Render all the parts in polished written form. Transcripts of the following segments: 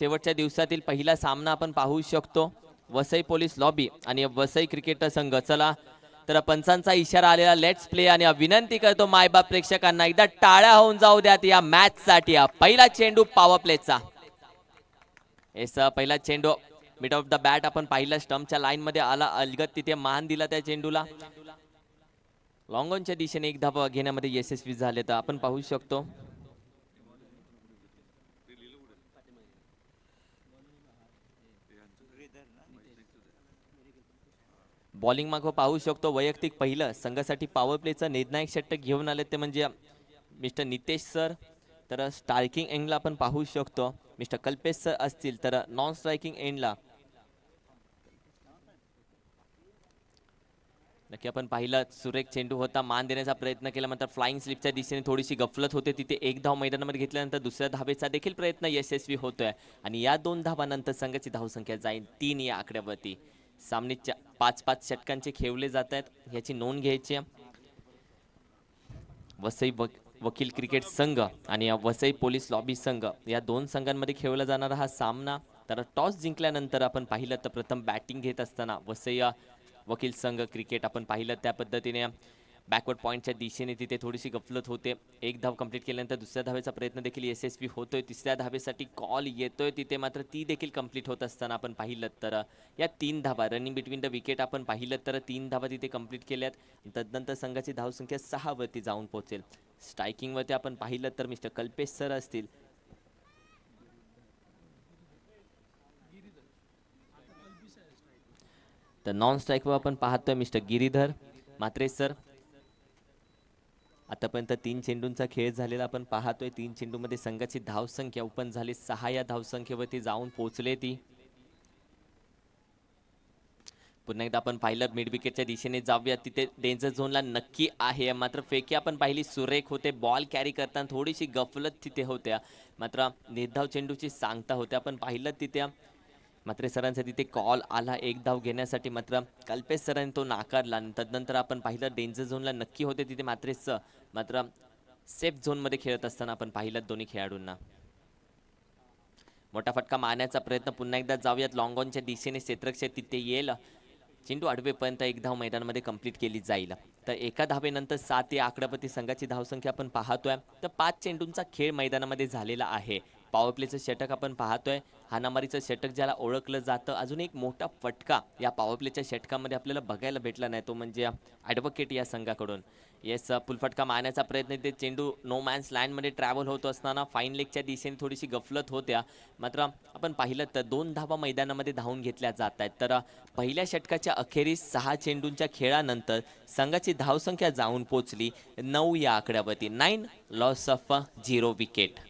शेवटच्या दिवसातील पहिला सामना आपण पाहू शकतो. वसई पोलीस लॉबी आणि वसई क्रिकेटर संघ. चला तर पंचांचा इशारा आलेला, लेट्स प्ले. आणि विनंती करतो मायबाप प्रेक्षकांना, एकदा टाळ्या होऊन जाऊ द्यात या मॅच साठी. पहिला चेंडू पॉवर प्लेचा. पहिला चेंडू मिड ऑफ द बॅट आपण पाहिलं, स्टंपच्या लाईन मध्ये आला, अलगत तिथे मान दिला त्या चेंडूला. लॉंगॉनच्या दिशेने एक धाव घेण्यामध्ये यशस्वी झाले. तर आपण पाहू शकतो बॉलिंग मागं पाहू शकतो वैयक्तिक पहिलं संघासाठी पॉवर प्लेचं निर्णायक षटक घेऊन आले ते म्हणजे मिस्टर नितेश सर. तर स्ट्रायकिंग एंडला आपण पाहू शकतो मिस्टर कल्पेश सर असतील. तर नॉन स्ट्रायकिंग एंडला नक्की आपण पाहिलं, सुरेख चेंडू होता, मान देण्याचा प्रयत्न केला, मात्र फ्लाइंग स्लिपच्या दिशेने थोडीशी गफलत होते. तिथे एक धाव मैदानामध्ये घेतल्यानंतर दुसऱ्या धावेचा देखील प्रयत्न यशस्वी होतोय. आणि या 2 धावानंतर संघाची धावसंख्या जाईल 3 या आकड्यावरती. सामने 5-5 षटकांचे खेळले जात आहेत, याची नोंद घ्यायची. वसई वकील क्रिकेट संघ आणि वसई पोलीस लॉबी संघ या 2 संघांमध्ये खेळला जाणारा हा सामना. तर टॉस जिंकल्यानंतर आपण पाहिलं तर प्रथम बॅटिंग घेत असताना वसई वकील संघ क्रिकेट आपण पाहिलं त्या पद्धतीने बॅकवर्ड पॉईंटच्या दिशेने तिथे थोडीशी गफलत होते. एक धाव कंप्लीट केल्यानंतर दुसऱ्या धावेचा प्रयत्न देखील यशस्वी होतोय. तिसऱ्या धावेसाठी कॉल येतोय तिथे, मात्र ती देखील कंप्लीट होत असताना आपण पाहिलं तर या 3 धावा रनिंग बिटवीन द विकेट आपण पाहिलं तर 3 धावा तिथे कंप्लीट केल्यात. तदनंतर संघाची धावसंख्या 6 वरती जाऊन पोहोचेल. स्ट्रायकिंग वरती आपण पाहिलं तर मिस्टर कल्पेश सर असतील. तर नॉन स्ट्राईकवर आपण पाहतोय मिस्टर गिरीधर म्हात्रे सर. आतापर्यंत 3 चेंडूंचा खेळ झालेला आपण पाहतोय. 3 चेंडूमध्ये संघाची धावसंख्या ओपन झाली 6 या धावसंख्येवरती जाऊन पोहोचले ती. पुन्हा एकदा आपण पाहिलं मिड विकेटच्या दिशेने जाऊया, तिथे डेंजर झोनला नक्की आहे, मात्र फेकी आपण पाहिली सुरेख होते. बॉल कॅरी करताना थोडीशी गफलत तिथे होत्या, मात्र निर्धाव चेंडूची सांगता होते आपण पाहिलं तिथे. मात्र सरांचा तिथे कॉल आला एक धाव घेण्यासाठी, मात्र कल्पेश सरांनी तो नाकारला. तदनंतर आपण पाहिलं डेंजर झोनला नक्की होते तिथे मात्र सेफ झोनमध्ये खेळत असताना आपण पाहिलं दोन्ही खेळाडूंना. मोठा फटका मारण्याचा प्रयत्न पुन्हा एकदा जाऊयात लॉंगॉनच्या दिशेने, क्षेत्ररक्षक तिथे येईल, चेंडू आडवेपर्यंत एक धाव मैदानामध्ये कंप्लीट केली जाईल. तर एका धावेनंतर 7 या आकड्यावरती संघाची धावसंख्या आपण पाहतोय. तर 5 चेंडूंचा खेळ मैदानामध्ये झालेला आहे. पॉवर प्लेचं षटक आपण पाहतोय, हाणामारीचं षटक ज्याला ओळखलं जातं. अजून एक मोठा फटका या पॉवर प्लेच्या षटकामध्ये आपल्याला बघायला भेटला नाही, तो म्हणजे ॲडव्होकेट या संघाकडून. येस, फुलफटका मारण्याचा प्रयत्न, ते चेंडू नो मॅन्स लँडमध्ये ट्रॅव्हल होत असताना फाईन लेगच्या दिशेने थोडीशी गफलत होत्या, मात्र आपण पाहिलं तर 2 धावा मैदानामध्ये धावून घेतल्या जात आहेत. तर पहिल्या षटकाच्या अखेरीस 6 चेंडूंच्या खेळानंतर संघाची धावसंख्या जाऊन पोचली 9 या आकड्यावरती. 9 लॉस ऑफ 0 विकेट.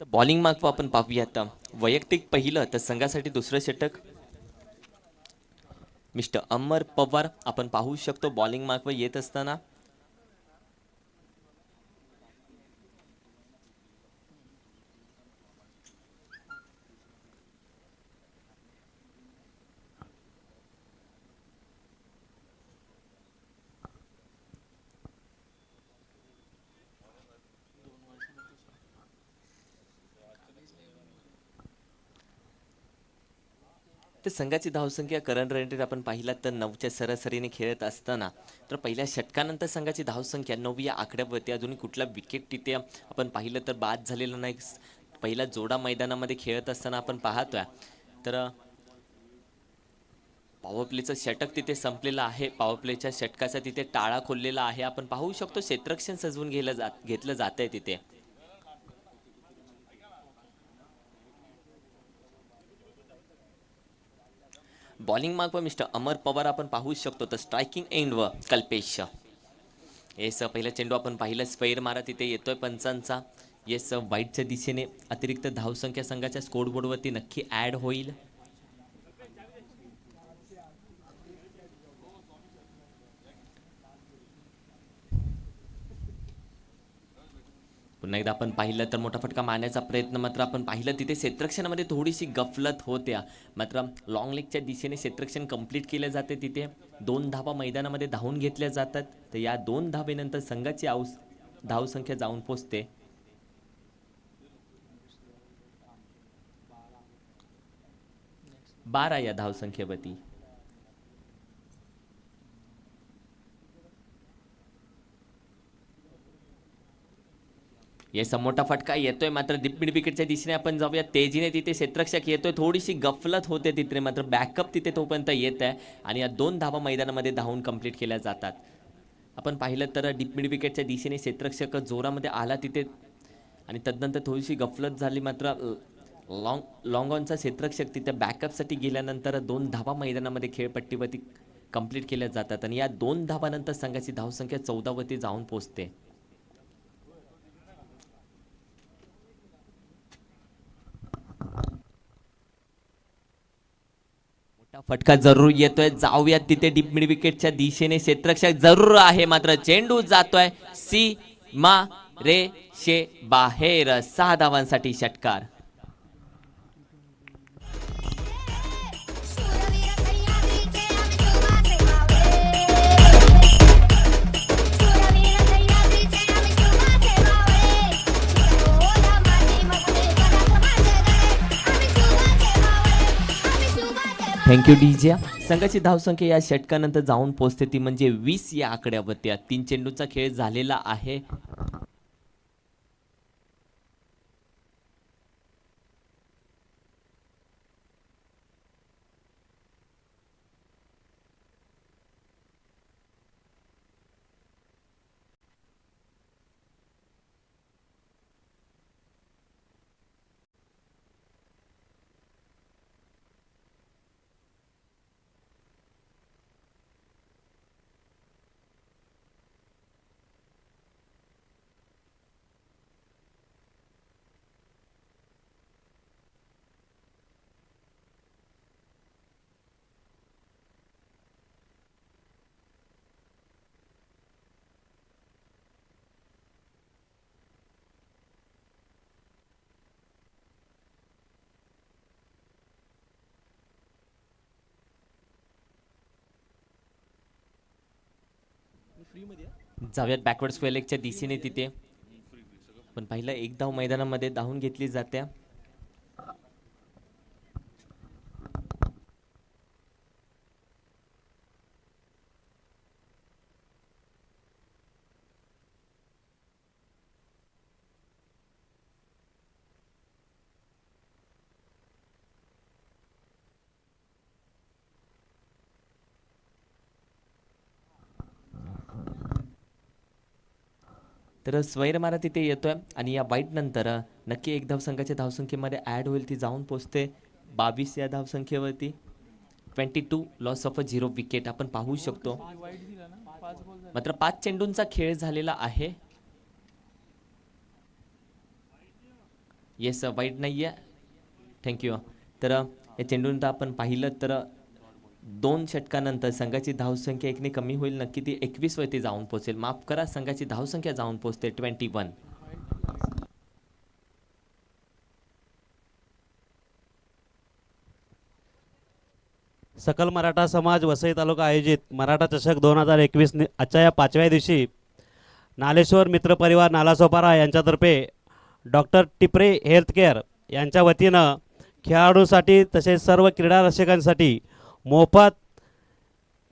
तर बॉलिंग मार्क आपण पाहूयात. वैयक्तिक पहिलं तर संघासाठी दुसरं षटक मिस्टर अमर पवार आपण पाहू शकतो बॉलिंग मार्कवर येत असताना. तर संघाची धावसंख्या करंट रन रेट आपण पाहिलात तर 9च्या सरासरीने खेळत असताना, तर पहिल्या षटकानंतर संघाची धावसंख्या 9 या आकड्यावरती. अजूनही कुठला विकेट तिथे आपण पाहिलं तर बाद झालेला नाही. पहिला जोडा मैदानामध्ये खेळत असताना आपण पाहतोय. तर पॉवर प्लेचं षटक तिथे संपलेलं आहे. पॉवर प्लेच्या षटकाचा तिथे टाळा खोललेला आहे. आपण पाहू शकतो क्षेत्ररक्षण सजवून घेतलं जात आहे तिथे. बॉलिंग मार्कवर मिस्टर अमर पवार आपण पाहू शकतो. तर स्ट्रायकिंग एंडवर कल्पेश. येस, पहिला चेंडू आपण पाहिलं स्क्वेअर मारा तिथे येतोय पंचांचा. येस, वाईटच्या दिशेने अतिरिक्त धावसंख्या संघाच्या स्कोरबोर्डवरती नक्की ॲड होईल. पुन्हा एकदा आपण पाहिलं तर मोठा फटका मारण्याचा प्रयत्न मात्र आपण पाहिलं तिथे क्षेत्ररक्षणामध्ये थोडीशी गफलत होत्या. मात्र लॉंग लेगच्या दिशेने क्षेत्ररक्षण कंप्लीट केलं जाते. तिथे 2 धावा मैदानामध्ये धावून घेतल्या जातात. तर या 2 धावेनंतर संघाची धावसंख्या जाऊन पोहोचते 12 या धावसंख्येवरती. याचा मोठा फटका येतोय मात्र डीप मिड विकेटच्या दिशेने आपण जाऊया. तेजीने तिथे क्षेत्ररक्षक येतोय. थोडीशी गफलत होते तिथे मात्र बॅकअप तिथे तोपर्यंत येत आहे आणि या 2 धावा मैदानामध्ये धावून कंप्लीट केल्या जातात. आपण पाहिलं तर डीप मिड विकेटच्या दिशेने क्षेत्ररक्षक जोरामध्ये आला तिथे आणि तदनंतर थोडीशी गफलत झाली. मात्र लॉंग ऑनचा क्षेत्ररक्षक तिथे बॅकअपसाठी गेल्यानंतर 2 धावा मैदानामध्ये खेळपट्टीवरती कंप्लीट केल्या जातात आणि या 2 धावानंतर संघाची धावसंख्या 14 वरती जाऊन पोहोचते. फटका जरूर येतोय. जाऊयात तिथे डीप मिड विकेटच्या दिशेने क्षेत्ररक्षक जरूर आहे मात्र चेंडू जातोय सीमा रेषे बाहेर. 6 धावांसाठी षटकार. Thank you DJ. संघाची धावसंख्या या षटकानंतर जाऊन पोहोचते ती म्हणजे 20 या आकड्यावरती. 3 चेंडूचा खेळ झालेला आहे. जाऊयात बॅकवर्ड स्क्वेअर लेगच्या दिशेने तिथे पण पहिला एक धाव मैदानामध्ये धावून घेतली जाते. तर स्वैर मारा तिथे येतोय आणि या वाईट नंतर नक्की एक धावसंघाच्या धावसंख्येमध्ये ऍड होईल. ती जाऊन पोहोचते 22 या धावसंख्येवरती. 22 लॉस ऑफ अ 0 विकेट आपण पाहू शकतो. मात्र 5 चेंडूंचा खेळ झालेला आहे. येस वाईट नाहीये. थँक्यू. तर या चेंडूंचा आपण पाहिलं तर 2 षटकानंतर संघाची धावसंख्या एकने कमी होईल. नक्की ती 21 वरती जाऊन पोहोचेल. माफ करा, संघाची धावसंख्या जाऊन पोहोचते 21. सकल मराठा समाज वसई तालुका आयोजित मराठा चषक 2021 आजच्या या 5व्या दिवशी नालेश्वर मित्र परिवार नालासोपारा यांच्यातर्फे डॉक्टर टिपरे हेल्थ केअर यांच्या वतीनं खेळाडूंसाठी तसेच सर्व क्रीडा रसिकांसाठी मोफत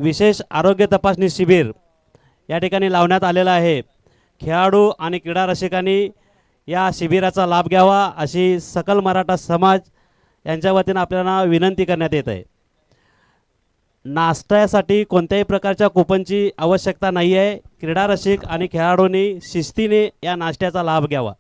विशेष आरोग्य तपासणी शिबिर या ठिकाणी लावण्यात आलेलं आहे. खेळाडू आणि क्रीडा रसिकांनी या शिबिराचा लाभ घ्यावा अशी सकल मराठा समाज यांच्या वतीनं आपल्याला विनंती करण्यात येत आहे. नाश्त्यासाठी कोणत्याही प्रकारच्या कुपनची आवश्यकता नाही आहे. क्रीडा रसिक आणि खेळाडूंनी शिस्तीने या नाश्त्याचा लाभ घ्यावा.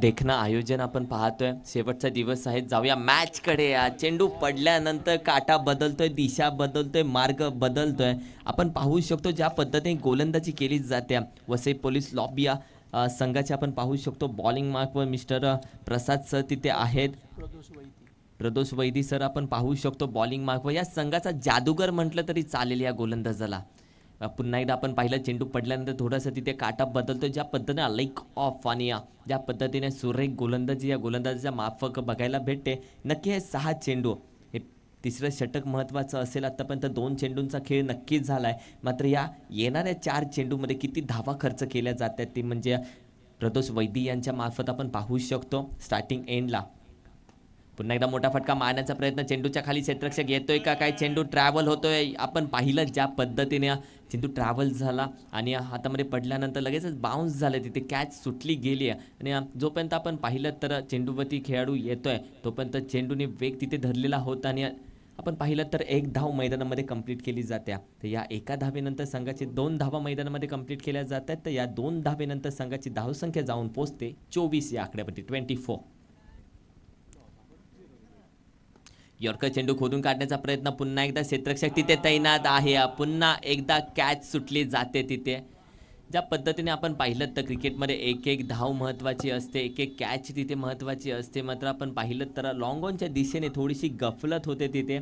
देखणं आयोजन आपण पाहतोय. शेवटचा दिवस आहे. जाऊया मॅच कडे. चेंडू पडल्यानंतर काटा बदलतोय, दिशा बदलतोय, मार्ग बदलतोय. आपण पाहू शकतो ज्या पद्धतीने गोलंदाजी केली जाते. वसई पोलीस लॉबी या संघाचे आपण पाहू शकतो. बॉलिंग मार्कवर मिस्टर प्रसाद सर तिथे आहेत. प्रदोष वैदी सर आपण पाहू शकतो बॉलिंग मार्कवर. या संघाचा जादूगर म्हटलं तरी चालेल या गोलंदाजाला. पुन्हा एकदा आपण पाहिलं चेंडू पडल्यानंतर थोडासा तिथे काटा बदलतो, ज्या पद्धतीने लाईक ऑफ आणि ज्या पद्धतीने सुरेख गोलंदाजी या गोलंदाजीच्या माफक बघायला भेटते. नक्की हे 6 चेंडू, हे तिसरं षटक महत्त्वाचं असेल. आत्तापर्यंत 2 चेंडूंचा खेळ नक्कीच झाला आहे, मात्र या येणाऱ्या 4 चेंडूमध्ये किती धावा खर्च केल्या जात आहेत ते म्हणजे प्रदोष वैदी यांच्या मार्फत आपण पाहू शकतो. स्टार्टिंग एंडला पुन्हा एकदा मोठा फटका मारण्याचा प्रयत्न, चेंडूच्या खाली क्षेत्ररक्षक येतोय का काय, चेंडू ट्रॅव्हल होतोय. आपण पाहिलं ज्या पद्धतीने चेंडू ट्रॅव्हल झाला आणि हातामध्ये पडल्यानंतर लगेचच बाउन्स झालं, तिथे कॅच सुटली गेली आहे. आणि जोपर्यंत आपण पाहिलं तर चेंडूवरती खेळाडू येतोय तोपर्यंत चेंडूने वेग तिथे धरलेला होता आणि आपण पाहिलं तर 1 धाव मैदानामध्ये कंप्लीट केली जाते. तर या एका धावेनंतर संघाची 2 धावा मैदानामध्ये कंप्लीट केल्या जात आहेत. तर या 2 धावेनंतर संघाची धावसंख्या जाऊन पोहोचते 24 या आकड्यावरती, 24. यॉर्कर चेंडू खोदून काढण्याचा प्रयत्न, पुन्हा एकदा क्षेत्ररक्षक तिथे तैनात आहे. पुन्हा एकदा कॅच सुटली जाते तिथे. ज्या पद्धतीने आपण पाहिलं तर क्रिकेटमध्ये एक एक धाव महत्त्वाची असते, एक एक कॅच तिथे महत्त्वाची असते. मात्र आपण पाहिलं तर लॉंग ऑनच्या दिशेने थोडीशी गफलत होते तिथे.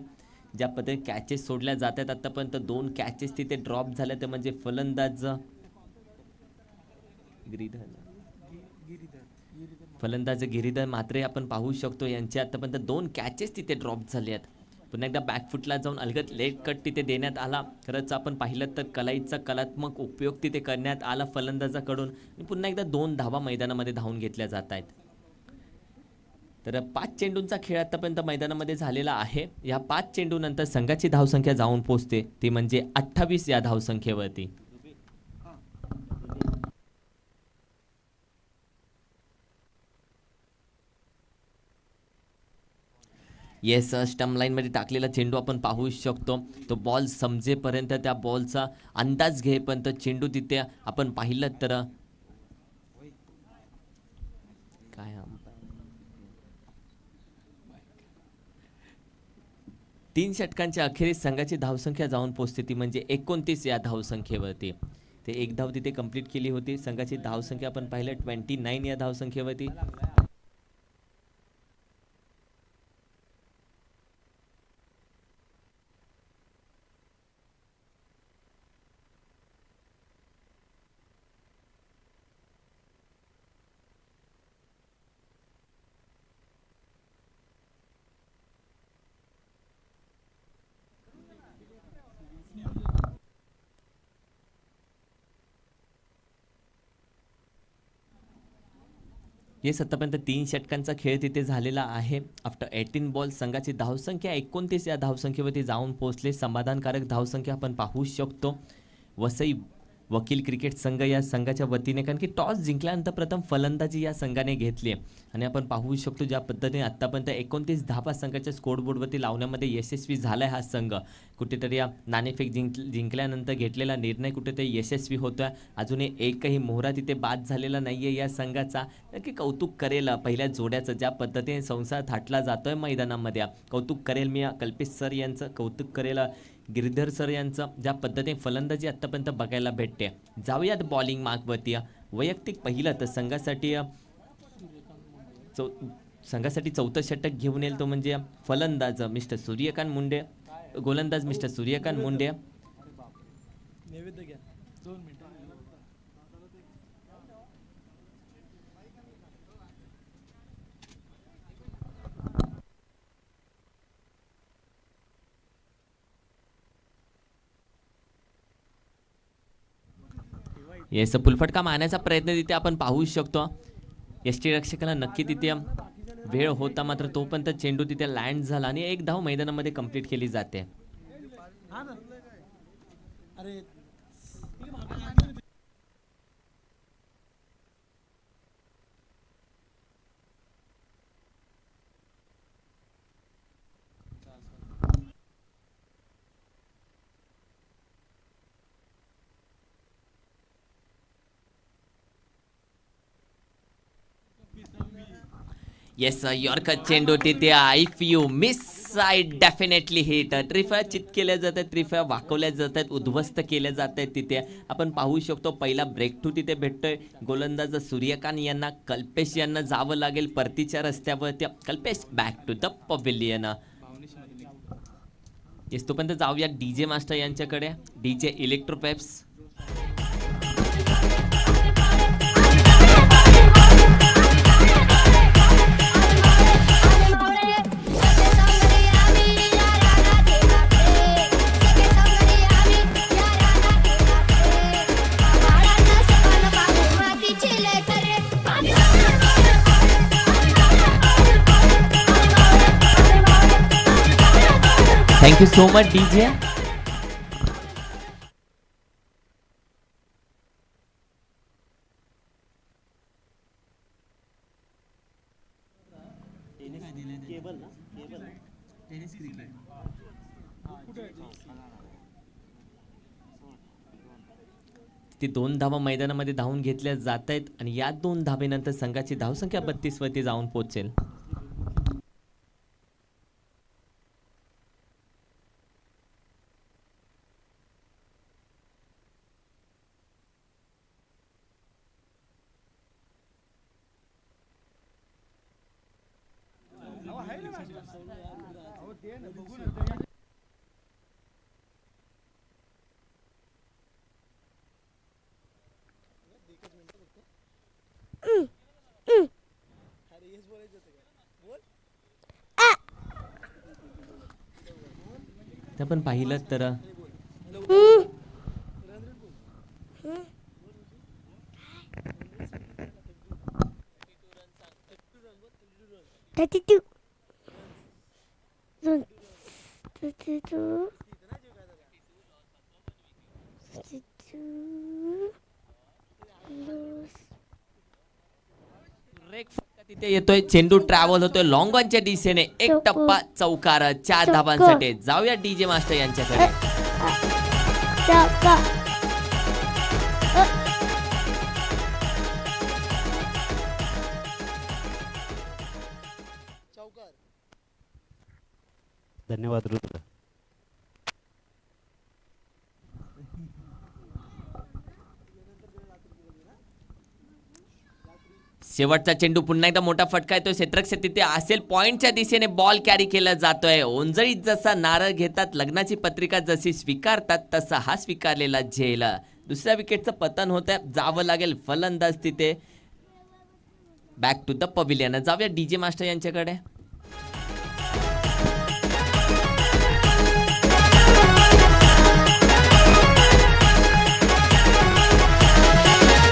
ज्या पद्धतीने कॅचेस सोडल्या जातात, आत्तापर्यंत 2 कॅचेस तिथे ड्रॉप झाल्या. ते म्हणजे फलंदाज गिरीधर मात्रे आपण पाहू शकतो, यांचे आतापर्यंत 2 कॅचेस तिथे ड्रॉप झाले आहेत. पुन्हा एकदा बॅकफुटला जाऊन अलगद लेट कट तिथे देण्यात आला. खरंच आपण पाहिलं तर कलाईचा कलात्मक उपयोग तिथे करण्यात आला फलंदाजाकडून. आणि पुन्हा एकदा 2 धावा मैदानामध्ये धावून घेतल्या जात आहेत. तर 5 चेंडूंचा खेळ आतापर्यंत मैदानामध्ये झालेला आहे. या 5 चेंडूनंतर संघाची धावसंख्या जाऊन पोहोचते ती म्हणजे 28 या धावसंख्येवरती. येस, स्टंप लाईनमध्ये टाकलेला चेंडू आपण पाहू शकतो. तो बॉल समजेपर्यंत, त्या बॉलचा अंदाज घेईपर्यंत चेंडू तिथे आपण पाहिलं तर काय 3 षटकांच्या अखेरीस संघाची धावसंख्या जाऊन पोहोचते ती म्हणजे 29 या धावसंख्येवरती. ते 1 धाव तिथे कंप्लीट केली होती. संघाची धावसंख्या आपण पाहिलं 29 या धावसंख्येवरती. येस, आतापर्यंत 3 षटकांचा खेळ तिथे झालेला आहे. आफ्टर 18 बॉल संघाची धावसंख्या 29 या धावसंख्येवरती जाऊन पोहोचले. समाधानकारक धावसंख्या आपण पाहू शकतो. वसई वकील क्रिकेट संघ या संघाच्या वतीने, कारण की टॉस जिंकल्यानंतर प्रथम फलंदाजी या संघाने घेतली आणि आपण पाहू शकतो ज्या पद्धतीने आत्तापर्यंत 29 धावा संघाच्या स्कोरबोर्डवरती लावण्यामध्ये यशस्वी झाला आहे हा संघ. कुठेतरी या नाणेफेक जिंकल्यानंतर घेतलेला निर्णय कुठेतरी यशस्वी होतोय. अजूनही एकही मोहरा तिथे बाद झालेला नाहीये या संघाचा. नक्की कौतुक करेल पहिल्या जोड्याचं, ज्या पद्धतीने संसार थाटला जातोय मैदानामध्ये. कौतुक करेल मी कल्पेश सर यांचं, कौतुक करेल गिरीधर सर यांचं, ज्या पद्धतीने फलंदाजी आत्तापर्यंत बघायला भेटते. जाऊयात बॉलिंग मार्कवरती. वैयक्तिक पहिलं तर संघासाठी चौथं षटक घेऊन येईल तो म्हणजे फलंदाज मिस्टर सूर्यकांत मुंडे, गोलंदाज मिस्टर सूर्यकांत मुंडे. येस, फुलफटका मारण्याचा प्रयत्न तिथे आपण पाहू शकतो. यष्टीरक्षकाला नक्की तिथे वेळ होता, मात्र तोपर्यंत चेंडू तिथे लँड झाला आणि 1 धाव मैदानामध्ये कंप्लीट केली जाते. येस, यॉर्कर चेंडू तिथे if you miss I definitely hit. ट्रिफा चित केल्या जातात, ट्रिफा वाकवल्या जातात, उद्ध्वस्त केल्या जात आहेत. तिथे आपण पाहू शकतो पहिला ब्रेक थ्रू तिथे भेटतोय. गोलंदाज सूर्यकांत यांना कल्पेश यांना जावं लागेल परतीच्या रस्त्यावरती. Kalpesh back to the pavilion. Yes तोपर्यंत जाऊया डीजे मास्टर यांच्याकडे. डीजे इलेक्ट्रोपेप्स. Thank you so much DJ. ती 2 धावा मैदानामध्ये धावून घेतल्या जात आहेत आणि या 2 धावेनंतर संघाची धावसंख्या 32 वरती जाऊन पोहोचेल. तर आपण पाहिलं तर 32. 32. 32. तिथे येतोय चेंडू ट्रॅव्हल होतोय लॉंग ऑनच्या दिशेने. एक टप्पा चौकार 4 धावांसाठी. जाऊया डीजे मास्टर यांच्याकडे. चौका. धन्यवाद रुद्र. शेवटचा चेंडू पुन्हा एकदा मोठा फटका येतोय क्षेत्ररक्षक तिथे असेल. पॉइंटच्या दिशेने बॉल कॅरी केला जातोय. ओंजळीत जसा नारळ घेतात, लग्नाची पत्रिका जशी स्वीकारतात, तसा हा स्वीकारलेला झेल. दुसऱ्या विकेटचं पतन होत आहे. जावं लागेल फलंदाज तिथे. Back to the pavilion. जाऊया डीजे मास्टर यांच्याकडे.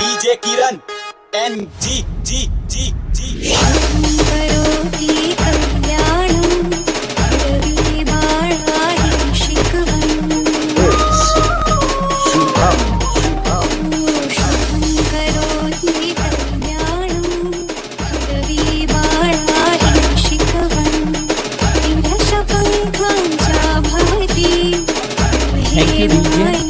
DJ Kiran NG G G G करोति कल्याणं रवी बाळाहि शिखवं शुभं करोति कल्याणं रवी बाळाहि शिखवं विरशपंखांच्या भवति Thank you, DJ.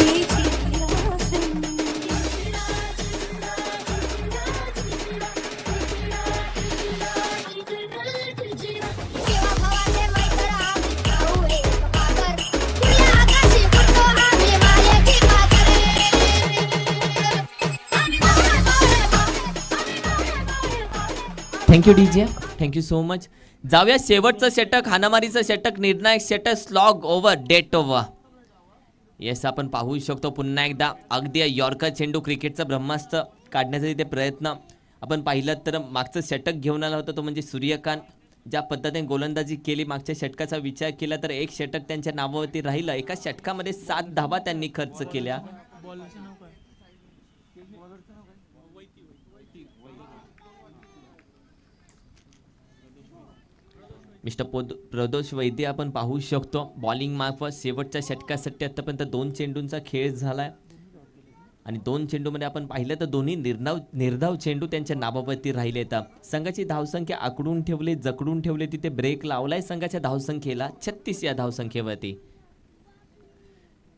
Thank you DJ. Thank you so much. जाऊया शेवटचं षटक, हाणामारीचं षटक, निर्णायक षटक, slog over, death over. Yes आपण पाहू शकतो पुन्हा एकदा अगदी यॉर्कर चेंडू क्रिकेटचं ब्रह्मास्त्र काढण्याचा तिथे प्रयत्न आपण पाहिलं तर मागचं षटक घेऊन आला होता तो म्हणजे सूर्यकांत. ज्या पद्धतीने गोलंदाजी केली मागच्या षटकाचा विचार केला तर एक षटक त्यांच्या नावावरती राहिलं. एका षटकामध्ये 7 धावा त्यांनी खर्च केल्या. मिस्टर प्रदोष वैद्य आपण पाहू शकतो बॉलिंग मार्फत शेवटच्या षटकासाठी आतापर्यंत 2 चेंडूंचा खेळ झालाय आणि 2 चेंडूमध्ये आपण पाहिलं तर दोन्ही निर्धाव चेंडू त्यांच्या नावावरती राहिले. संघाची धावसंख्या आकडून ठेवले, जकडून ठेवले, तिथे ब्रेक लावलाय संघाच्या धावसंख्येला 36 या धावसंख्येवरती.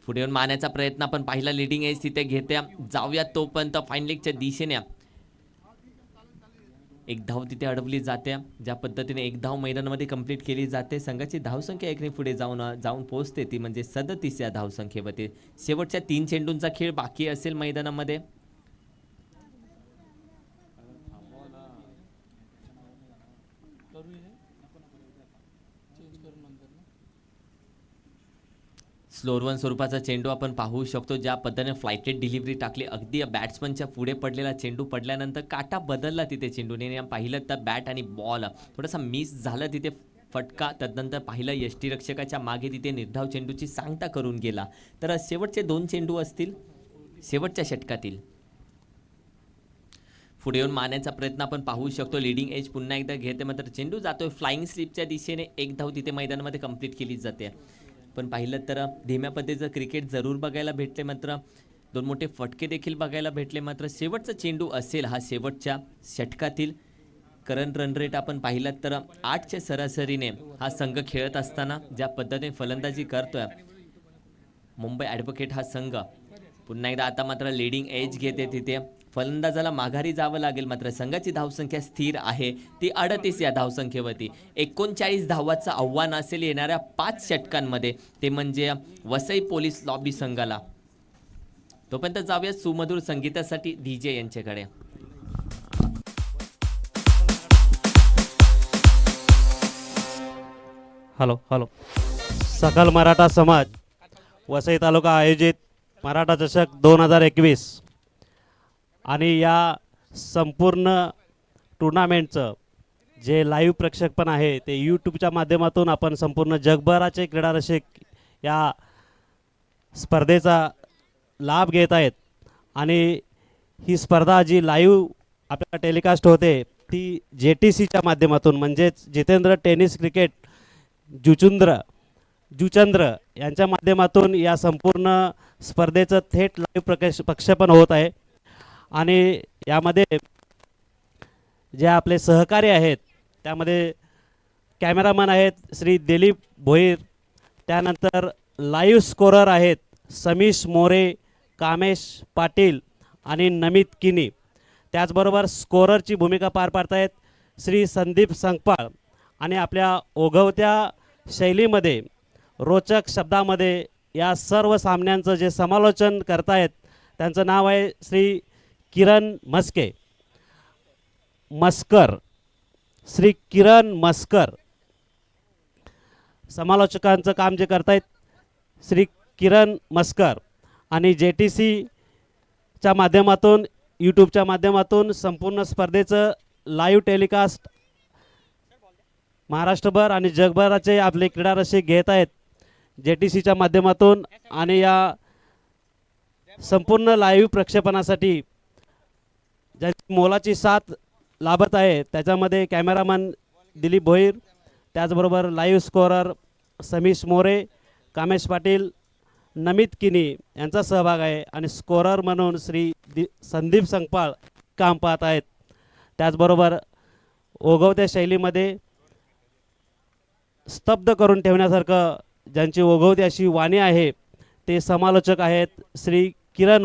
पुढे येऊन मारण्याचा प्रयत्न आपण पाहिला, लिडिंग एज तिथे घेत्या. जाऊया तोपर्यंत फाईन लेगच्या दिशेने. एक धाव तिथे अडवली जाते. ज्या पद्धतीने एक धाव मैदानामध्ये कंप्लीट केली जाते संघाची धावसंख्या एकने पुढे जाऊन पोहोचते ती म्हणजे 37 या धावसंख्येवरती. शेवटच्या 3 चेंडूंचा खेळ बाकी असेल मैदानामध्ये. स्लोअर वन स्वरूपाचा चेंडू आपण पाहू शकतो. ज्या पद्धतीने फ्लायटेड डिलिव्हरी टाकली, अगदी बॅट्समनच्या पुढे पडलेला चेंडू पडल्यानंतर काटा बदलला तिथे चेंडूने. पाहिलं तर बॅट आणि बॉल थोडासा मिस झाला तिथे, फटका. त्यानंतर पाहिलं यष्टीरक्षकाच्या मागे तिथे निर्धाव चेंडूची सांगता करून गेला. तर शेवटचे 2 चेंडू असतील शेवटच्या षटकातील. पुढे येऊन मारण्याचा प्रयत्न आपण पाहू शकतो. लिडिंग एज पुन्हा एकदा घेते, मात्र चेंडू जातोय फ्लाइंग स्लिपच्या दिशेने. 1 धाव तिथे मैदानामध्ये कंप्लीट केली जाते. पण पाहिलं तर धीम्या पद्धतीचं क्रिकेट जरूर बघायला भेटले, मात्र 2 मोठे फटके देखील बघायला भेटले. मात्र शेवटचा चेंडू असेल हा शेवटच्या षटकातील. करंट रन रेट आपण पाहिलं तर 8च्या सरासरीने हा संघ खेळत असताना ज्या पद्धतीने फलंदाजी करतोय मुंबई ॲडव्होकेट हा संघ, पुन्हा एकदा आता मात्र लीडिंग एज घेते तिथे. फलंदाजाला माघारी जावं लागेल, मात्र संघाची धावसंख्या स्थिर आहे ती 38 या धावसंख्येवरती. 39 धावाचं आव्हान असेल येणाऱ्या 5 षटकांमध्ये, ते म्हणजे वसई पोलीस लॉबी संघाला. तोपर्यंत जाऊया सुमधुर संगीतासाठी DJ यांच्याकडे. हॅलो. सकल मराठा समाज वसई तालुका आयोजित मराठा चषक 2021 आणि या संपूर्ण टुर्नामेंटचं जे लाईव्ह प्रक्षेपण आहे ते यूट्यूबच्या माध्यमातून आपण संपूर्ण जगभराचे क्रीडारसिक या स्पर्धेचा लाभ घेत आहेत. आणि ही स्पर्धा जी लाईव्ह आपल्याला टेलिकास्ट होते ती JTCच्या माध्यमातून, म्हणजेच जितेंद्र टेनिस क्रिकेट जुचंद्र यांच्या माध्यमातून या संपूर्ण स्पर्धेचं थेट लाईव्ह प्रक्षेपण होत आहे. आणि यामध्ये जे आपले सहकारी आहेत त्यामध्ये कॅमेरामन आहेत श्री दिलीप भोईर, त्यानंतर लाईव्ह स्कोरर आहेत समीश मोरे, कामेश पाटील आणि नमित किनी. त्याचबरोबर स्कोररची भूमिका पार पाडत आहेत श्री संदीप संगपाळ. आणि आपल्या ओघवत्या शैलीमध्ये रोचक शब्दामध्ये या सर्व सामन्यांचं जे समालोचन करतायत त्यांचं नाव आहे श्री किरण मस्कर. समालोचकांचं काम जे करतायत श्री किरण मस्कर. आणि JTCच्या माध्यमातून यूट्यूबच्या माध्यमातून संपूर्ण स्पर्धेचं लाईव्ह टेलिकास्ट महाराष्ट्रभर आणि जगभराचे आपले क्रीडारसिक घेत आहेत JTCच्या माध्यमातून. आणि या संपूर्ण लाईव्ह प्रक्षेपणासाठी ज्यांची मोलाची साथ लाभत आहे त्याच्यामध्ये कॅमेरामन दिलीप भोईर, त्याचबरोबर लाईव्ह स्कोरर समीश मोरे, कामेश पाटील, नमित किनी यांचा सहभाग आहे. आणि स्कोरर म्हणून श्री संदीप संगपाळ काम पाहत आहेत. त्याचबरोबर ओघवत्या शैलीमध्ये स्तब्ध करून ठेवण्यासारखं ज्यांची ओघवती अशी वाणी आहे ते समालोचक आहेत श्री किरण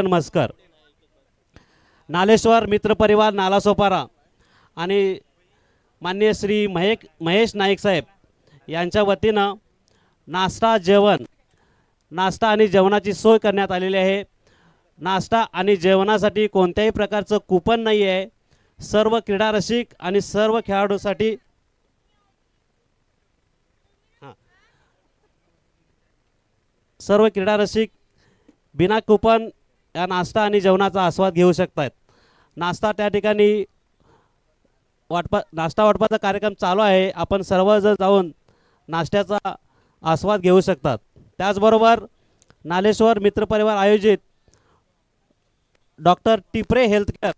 मस्कर. नालेश्वर मित्रपरिवार नालासोपारा आणि माननीय श्री महेश नाईक साहेब यांच्या वतीनं नाश्ता आणि जेवणाची सोय करण्यात आलेली आहे. नाश्ता आणि जेवणासाठी कोणत्याही प्रकारचं कूपन नाही आहे. सर्व क्रीडारसिक आणि सर्व खेळाडूसाठी सर्व क्रीडारसिक बिना कूपन या नाश्ता आणि जेवणाचा आस्वाद घेऊ शकतात. नाश्ता त्या ठिकाणी नाश्ता वाटपाचा कार्यक्रम चालू आहे. आपण सर्वजण जाऊन नाश्त्याचा आस्वाद घेऊ शकतात. त्याचबरोबर नालेश्वर मित्रपरिवार आयोजित डॉक्टर टिपरे हेल्थकेअर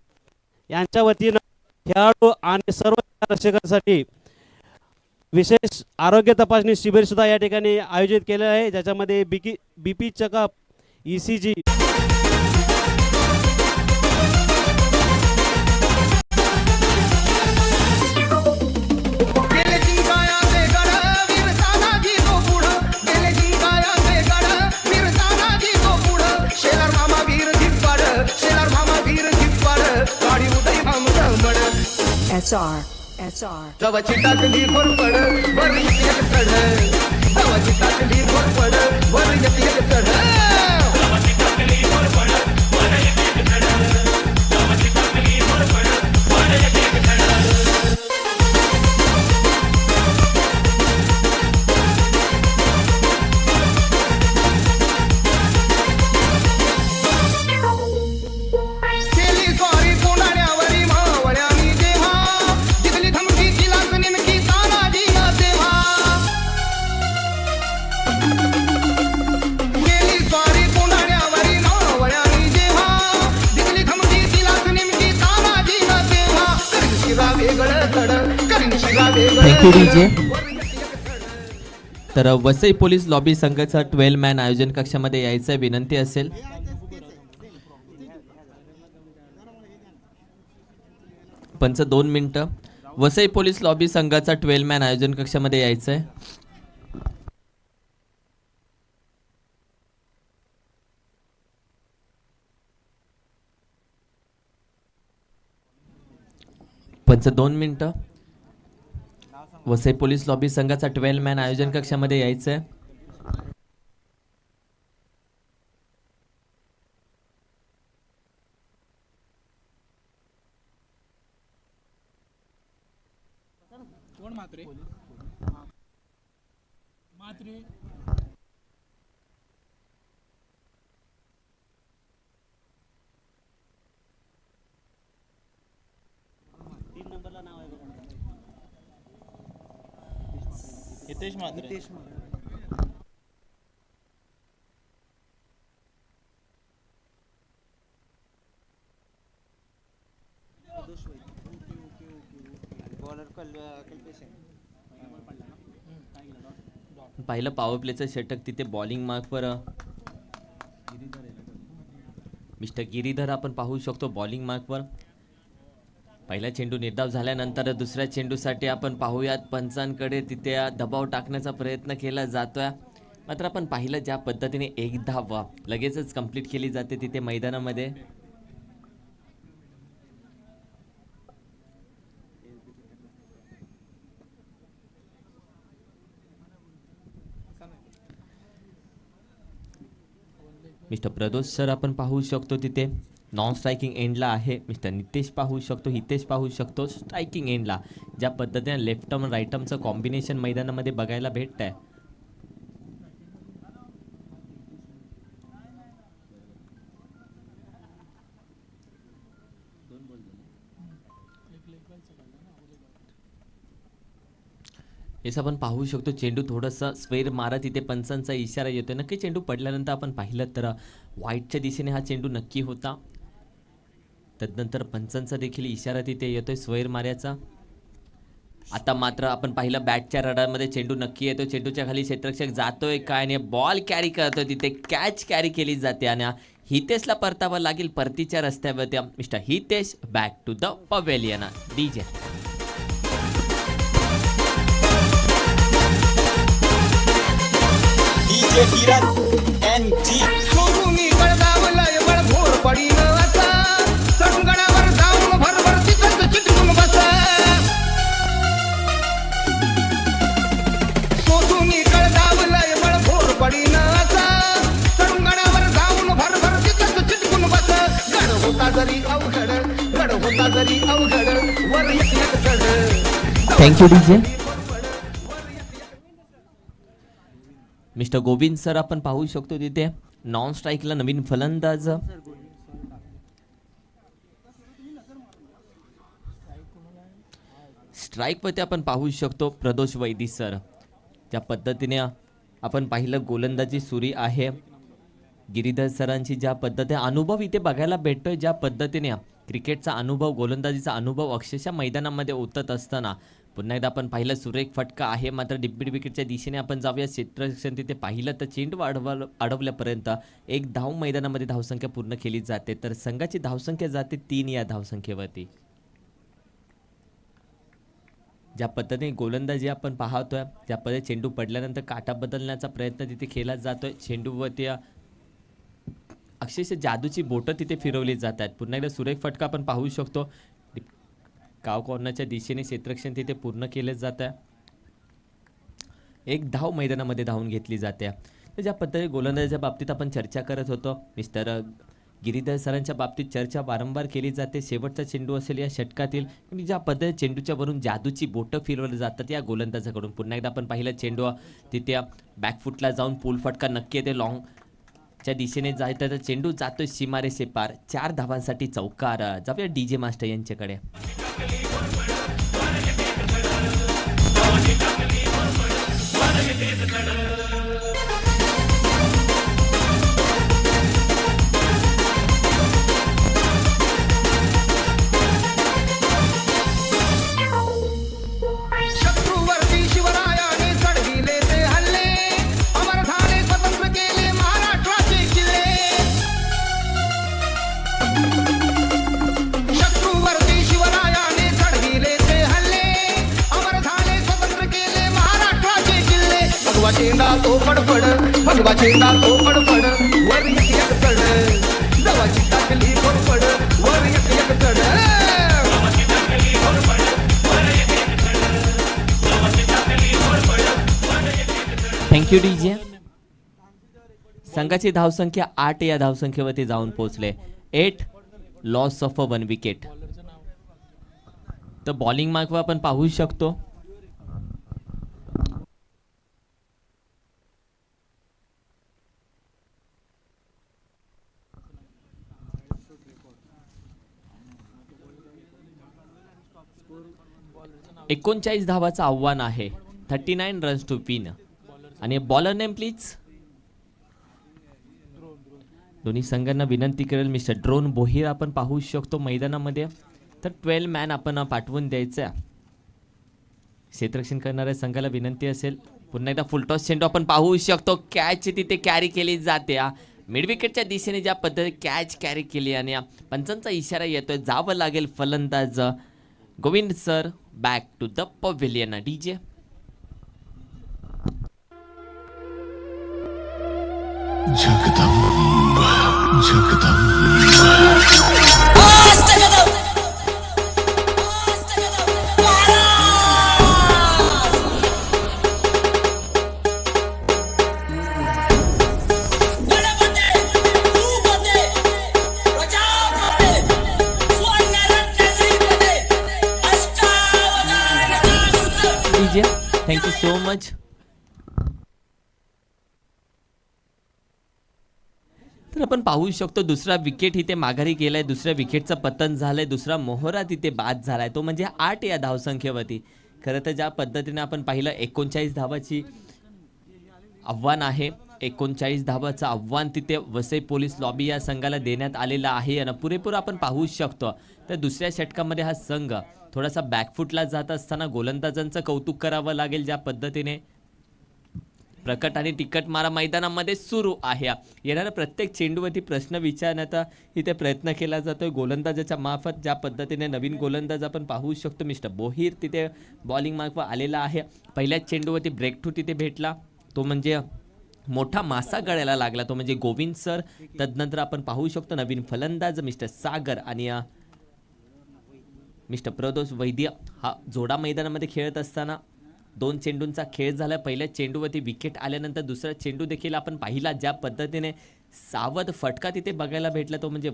यांच्या वतीनं खेळाडू आणि सर्व रसिकांसाठी विशेष आरोग्य तपासणी शिबिरसुद्धा या ठिकाणी आयोजित केलं आहे, ज्याच्यामध्ये BP चेकअप, ECG SR जवाची टाकली भरपड वर एक चढ जवाची टाकली भरपड वर एक चढ जवाची टाकली भरपड वर एक चढ जवाची टाकली भरपड वर एक चढ. वेगळं थँक्यू डीजे. वर एक धड. तर वसई पोलीस लॉबी संघाचा 12 मॅन आयोजन कक्षामध्ये यायचं विनंती असेल. पंच 2 मिनिटं. वसई पोलीस लॉबी संघाचा 12 मॅन आयोजन कक्षामध्ये यायचंय. पंच 2 मिनिटं. वसई पोलीस लॉबी संघाचा 12 मॅन आयोजन कक्षामध्ये यायचंय. पाहिलं पॉवर प्लेचं षटक तिथे बॉलिंग मार्कवर मिस्टर गिरीधर आपण पाहू शकतो बॉलिंग मार्कवर. पहिला चेंडू निर्धाव झाल्यानंतर दुसऱ्या चेंडूसाठी आपण पाहूयात पंचांकडे तिथे दबाव टाकण्याचा प्रयत्न केला जातोय. मात्र आपण पाहिलं ज्या पद्धतीने एक धाव लगेचच कंप्लीट केली जाते तिथे मैदानामध्ये. मिस्टर प्रदोष सर आपण पाहू शकतो तिथे नॉन स्ट्रायकिंग एंडला आहे. मिस्टर नितेश पाहू शकतो, हितेश पाहू शकतो स्ट्रायकिंग एंडला. ज्या पद्धतीने लेफ्ट आर्म राईट आर्मचं कॉम्बिनेशन मैदानामध्ये बघायला भेटत आहे. हेच आपण पाहू शकतो चेंडू थोडंसं स्वेर मारत इथे पंचांचा इशारा येतोय. नक्की चेंडू पडल्यानंतर आपण पाहिलं तर व्हाईटच्या दिशेने हा चेंडू नक्की होता. तदनंतर पंचांचा देखील इशारा तिथे येतोय स्वेर माऱ्याचा. आता मात्र आपण पाहिलं बॅटच्या रडारमध्ये चेंडू नक्की येतो. चेंडूच्या खाली क्षेत्ररक्षक जातोय काय आणि बॉल कॅरी करतोय तिथे कॅच कॅरी केली जाते आणि हितेशला परतावं लागेल परतीच्या रस्त्यावरती. Mister Hitesh back to the pavilion. DJ DJ Kiran NG. सोडून कळदावलंय बळ भोर पडीन असा सडगडावर जाऊन भरभर तिथंच चिटकून बसा. सोडून कळदावलंय बळ भोर पडीन असा सडगडावर जाऊन भरभर तिथंच चिटकून बसा. गड होता जरी अवघड, गड होता जरी अवघड, वर एक चढ. Thank you DJ. Mister Govind sir आपण पाहू शकतो तिथे नॉन स्ट्राईकला नवीन फलंदाज. स्ट्राईकवरती आपण पाहू शकतो प्रदोष वैदी सर. ज्या पद्धतीने आपण पाहिलं गोलंदाजी सुरी आहे गिरीधर सरांची. ज्या पद्धतीने अनुभव इथे बघायला भेटतोय, ज्या पद्धतीने क्रिकेटचा अनुभव गोलंदाजीचा अनुभव अक्षरशः मैदानामध्ये उतरत असताना पुन्हा एकदा आपण पाहिलं सुरेख फटका आहे. मात्र डिप्पीड विकेटच्या दिशेने आपण जाऊया. क्षेत्ररक्षण तिथे पाहिलं तर चेंडू अडवल्यापर्यंत एक धाव मैदानामध्ये धावसंख्या पूर्ण केली जाते. तर संघाची धावसंख्या जाते 3 या धावसंख्येवरती. ज्या पद्धतीने गोलंदाजी आपण पाहतोय, ज्या पद्धतीने चेंडू पडल्यानंतर काटा बदलण्याचा प्रयत्न तिथे केला जातोय. चेंडूवरती अक्षरशः जादूची बोटं तिथे फिरवली जात आहेत. पुन्हा एकदा सुरेख फटका आपण पाहू शकतो. काव कॉर्नरच्या दिशेने क्षेत्ररक्षण तिथे पूर्ण केले जात आहे. एक धाव मैदानामध्ये धावून घेतली जाते. तर ज्या पद्धतीने गोलंदाजीच्या बाबतीत आपण चर्चा करत होतो, मिस्टर गिरीधर सरांच्या बाबतीत चर्चा वारंवार केली जाते. शेवटचा चेंडू असेल या षटकातील, ज्या पद्धतीने चेंडूच्या वरून जादूची बोटं फिरवली जातात या गोलंदाजाकडून. पुन्हा एकदा आपण पाहिलं चेंडू तिथे बॅकफुटला जाऊन पूल फटका नक्की येते. लॉंगच्या दिशेने जायचं तर चेंडू जातोय सीमारेषे पार. 4 धावांसाठी चौकार. जाऊया डीजे मास्टर यांच्याकडे. फगवाची टाको पडपड वर एक चढ जवाची टाकली फडफड वर एक चढ थँक्यू डीजे. संघाची धावसंख्या 8 या धावसंख्येवरती जाऊन पोहोचले. 8 लॉस ऑफ 1 विकेट. तर बॉलिंग मार्कवर आपण पाहू शकतो एकोणचाळीस धावाचं आव्हान आहे. 39 रन्स टू विन. आणि बॉलर नेम प्लीज. दोन्ही संघांना विनंती करेल मिस्टर ड्रोन बोहीर आपण पाहू शकतो मैदानामध्ये. तर 12 मॅन आपण पाठवून द्यायचं. क्षेत्ररक्षण करणाऱ्या संघाला विनंती असेल. पुन्हा एकदा फुलटॉस चेंडू आपण पाहू शकतो. कॅच तिथे कॅरी केली जाते. मिड विकेटच्या दिशेने ज्या पद्धतीने कॅच कॅरी केली आणि पंचांचा इशारा येतोय जावं लागेल फलंदाज Govind sir back to the pavilion. DJ. Jagdamb Jagdamb DJ thank you so much. तर आपण पाहू शकतो दुसरा विकेट इथे माघारी गेलाय. दुसऱ्या विकेटचं पतन झालंय. दुसरा मोहरा तिथे बाद झालाय तो म्हणजे 8 या धावसंख्येवरती. खरं तर ज्या पद्धतीने आपण पाहिलं 39 धावाची आव्हान आहे. 39 धावाचं आव्हान तिथे वसई पोलीस लॉबी या संघाला देण्यात आलेलं आहे आणि पुरेपूर आपण पाहू शकतो. तर दुसऱ्या षटकामध्ये हा संघ थोडासा बॅकफुटला जात असताना गोलंदाजांचं कौतुक करावं लागेल. ज्या पद्धतीने प्रकट आणि तिकट मारा मैदानामध्ये सुरू आहे. येणाऱ्या प्रत्येक चेंडूवरती प्रश्न विचारण्याचा इथे प्रयत्न केला जातोय गोलंदाजाच्या मार्फत. ज्या पद्धतीने नवीन गोलंदाज आपण पाहू शकतो मिस्टर बोहीर तिथे बॉलिंग मार्कवर आलेला आहे. पहिल्याच चेंडूवरती ब्रेक थ्रू तिथे भेटला तो म्हणजे मोठा मासा गळ्याला लागला तो म्हणजे गोविंद सर. तदनंतर आपण पाहू शकतो नवीन फलंदाज मिस्टर सागर आणि मिस्टर प्रदोष वैद्य हा जोडा मैदानामध्ये खेळत असताना 2 चेंडूंचा खेळ झाला. पहिल्या चेंडूवरती विकेट आल्यानंतर दुसरा चेंडू देखील आपण पाहिला. ज्या पद्धतीने सावध फटका तिथे बघायला भेटला तो म्हणजे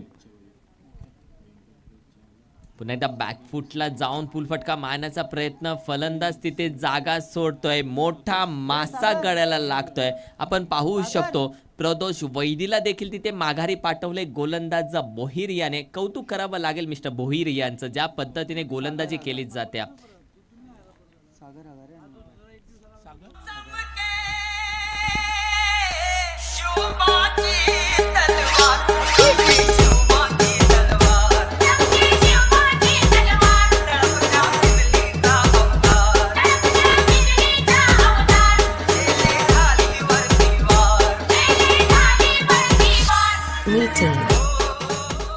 पुन्हा एकदा बॅकफुटला जाऊन फुलफटका मारण्याचा प्रयत्न. फलंदाज तिथे जागा सोडतोय. मोठा मासा गळ्याला लागतोय. आपण पाहू शकतो प्रदोष वैदीला देखील तिथे माघारी पाठवले गोलंदाज बोहीर याने. कौतुक करावं लागेल मिस्टर बोहीर यांचं ज्या पद्धतीने गोलंदाजी केली जाते.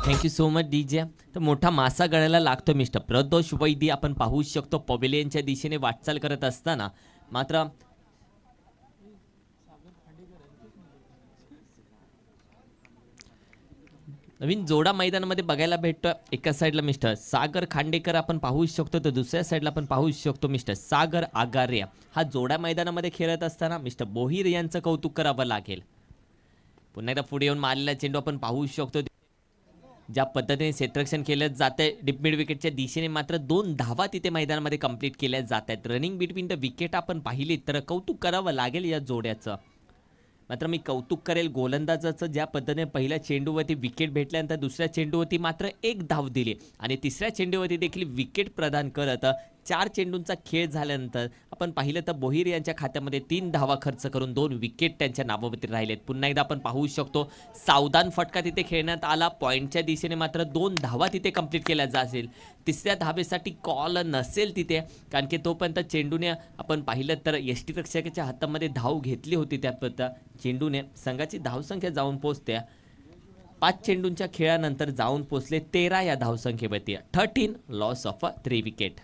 Thank you so much DJ. तर मोठा मासा गळ्याला लागतो मिस्टर प्रदोष वैद्य आपण पाहू शकतो पवेलियनच्या दिशेने वाटचाल करत असताना. मात्र नवीन जोडा मैदानामध्ये बघायला भेटतो. एका साईडला मिस्टर सागर खांडेकर आपण पाहू शकतो तर दुसऱ्या साईडला आपण पाहू शकतो मिस्टर सागर आगारे. हा जोडा मैदानामध्ये खेळत असताना मिस्टर बोहीर यांचं कौतुक करावं लागेल. पुन्हा एकदा पुढे येऊन मारलेला चेंडू आपण पाहू शकतो. ज्या पद्धतीने क्षेत्ररक्षण केलं जातंय डीप मिड विकेटच्या दिशेने मात्र 2 धावा तिथे मैदानामध्ये कंप्लीट केल्या जात आहेत. रनिंग बिटवीन द विकेट आपण पाहिली तर कौतुक करावं लागेल या जोड्याचं. मात्र मी कौतुक करेल गोलंदाजाचं ज्या पद्धतीने पहिल्या चेंडूवरती विकेट भेटल्यानंतर दुसऱ्या चेंडूवरती मात्र 1 धाव दिली आणि तिसऱ्या चेंडूवरती देखील विकेट प्रदान करत 4 चेंडूंचा खेळ झाल्यानंतर आपण पाहिलं तर बोहीर यांच्या खात्यामध्ये 3 धावा खर्च करून 2 विकेट त्यांच्या नावावरती राहिलेत. पुन्हा एकदा आपण पाहू शकतो सावधान फटका तिथे खेळण्यात आला. पॉईंटच्या दिशेने मात्र 2 धावा तिथे कंप्लीट केल्या जातील. तिसऱ्या धावेसाठी कॉल नसेल तिथे कारण की तोपर्यंत चेंडूने आपण पाहिलं तर यष्टीरक्षकाच्या हातामध्ये धाव घेतली होती. त्या चेंडूने संघाची धावसंख्या जाऊन पोहोचते 5 चेंडूंच्या खेळानंतर जाऊन पोहोचले 13 या धावसंख्येवरती. 13 लॉस ऑफ 3 विकेट.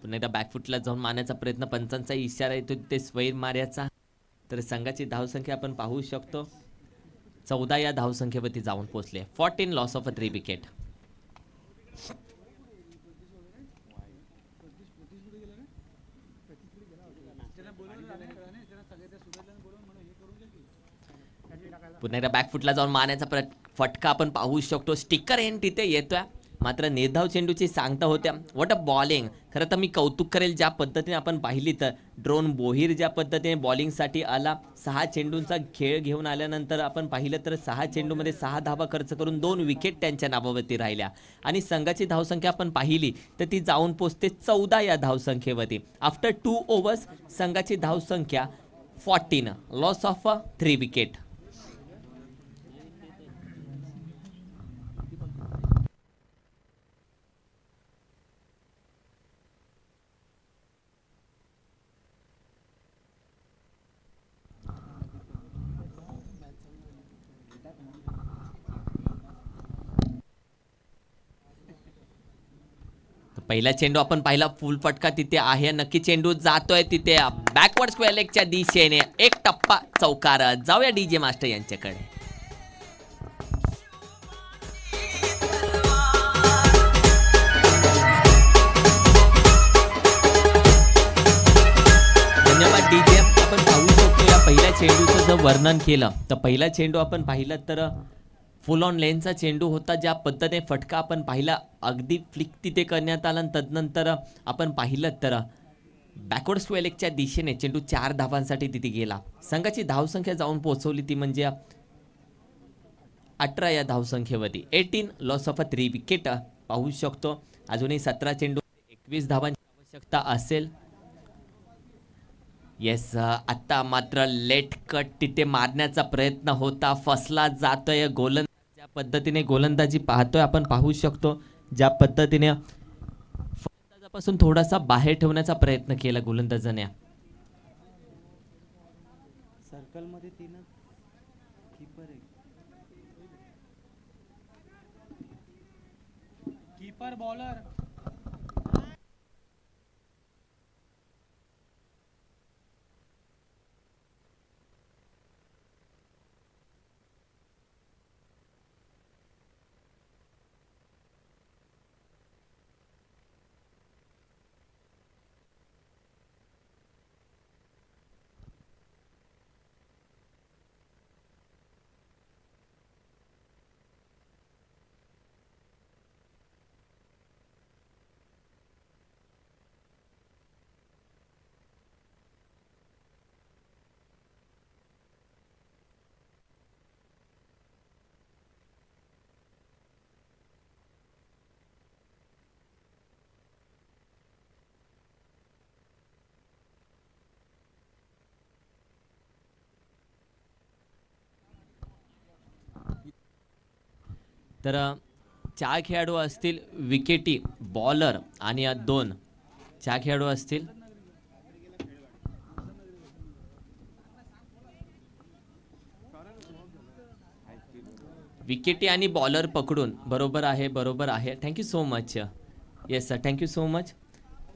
पुन्हा एकदा बॅकफुटला जाऊन मारण्याचा प्रयत्न, पंचांचा इशारा येतो तिथे स्वैर मार्याचा. तर संघाची धावसंख्या आपण पाहू शकतो 14 या धावसंख्येवरती जाऊन पोहोचले. 14 लॉस ऑफ अ 3 विकेट. पुन्हा एकदा बॅकफुटला जाऊन मारण्याचा फटका आपण पाहू शकतो. स्टिकर एंड तिथे येतोय, मात्र निर्धाव चेंडूची सांगता होत्या. What a bowling. खरं तर मी कौतुक करेल ज्या पद्धतीने आपण पाहिली तर ड्रोन बोहीर ज्या पद्धतीने बॉलिंगसाठी आला. 6 चेंडूंचा खेळ घेऊन आल्यानंतर आपण पाहिलं तर 6 चेंडूमध्ये 6 धावा खर्च करून 2 विकेट त्यांच्या नावावरती राहिल्या. आणि संघाची धावसंख्या आपण पाहिली तर ती जाऊन पोचते 14 या धावसंख्येवरती. आफ्टर 2 ओव्हर्स संघाची धावसंख्या 14 लॉस ऑफ अ 3 विकेट. पहिला चेंडू आपण पाहिला, फुल फटका तिथे आहे. नक्की चेंडू जातोय तिथे बॅकवर्ड स्क्वेअर लेगच्या दिशेने. एक टप्पा चौकार. जाऊया डीजे मास्टर यांच्याकडे. धन्यवाद डीजे. आपण पाहू शकतो या पहिल्या चेंडूचं जर वर्णन केलं तर पहिला चेंडू आपण पाहिलं तर फुल ऑन लेनचा चेंडू होता. ज्या पद्धतीने फटका आपण पाहिला अगदी फ्लिक तिथे करण्यात आला. तदनंतर आपण पाहिलं तर बॅकवर्ड स्क्वेअर लेगच्या दिशेने चेंडू 4 धावांसाठी तिथे गेला. संघाची धावसंख्या जाऊन पोहोचवली ती म्हणजे 18 या धावसंख्येवरती. 18 लॉस ऑफ अ 3 विकेट पाहू शकतो. अजूनही 17 चेंडू 21 धावांची आवश्यकता असेल. येस, आता मात्र लेट कट तिथे मारण्याचा प्रयत्न होता, फसला जातोय. गोलंदाज ज्या पद्धतीने गोलंदाजी पाहतोय आपण पाहू शकतो ज्या पद्धतीने फलंदाजापासून थोडासा बाहेर ठेवण्याचा प्रयत्न केला गोलंदाजाने. सर्कल मध्ये 3 कीपर आहे. Keeper bowler. तर 4 खेळाडू असतील विकेटी, बॉलर आणि 2 4 खेळाडू असतील. विकेटी आणि बॉलर पकडून. बरोबर आहे, बरोबर आहे. Thank you so much. Yes sir, thank you so much.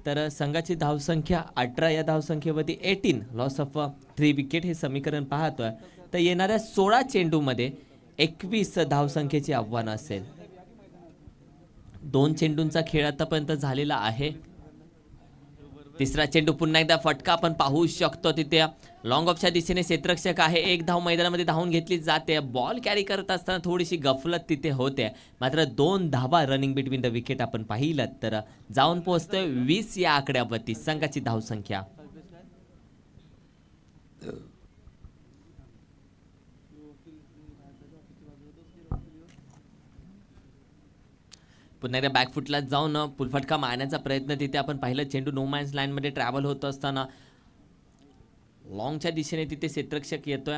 तर संघाची धावसंख्या 18 या धावसंख्येवरती 18 लॉस ऑफ 3 विकेट हे समीकरण पाहतोय. तर येणाऱ्या 16 चेंडूमध्ये 21 धावसंख्येचे आव्हान असेल. 2 चेंडूंचा खेळ आतापर्यंत झालेला आहे. तिसरा चेंडू पुन्हा एकदा फटका आपण पाहू शकतो. तिथे लॉंग ऑफच्या दिशेने क्षेत्ररक्षक आहे. 1 धाव मैदानामध्ये धावून घेतली जाते. बॉल कॅरी करत असताना थोडीशी गफलत तिथे होते, मात्र 2 धावा रनिंग बिटवीन द विकेट आपण पाहिलं तर जाऊन पोहोचतोय 20 या आकड्यावरती संघाची धावसंख्या. पुन्हा एकदा बॅकफुटला जाऊन फुलफटका मारण्याचा प्रयत्न तिथे आपण पाहिलं. चेंडू नो मॅन्स लाईनमध्ये ट्रॅव्हल होत असताना लॉंगच्या दिशेने तिथे क्षेत्ररक्षक येतोय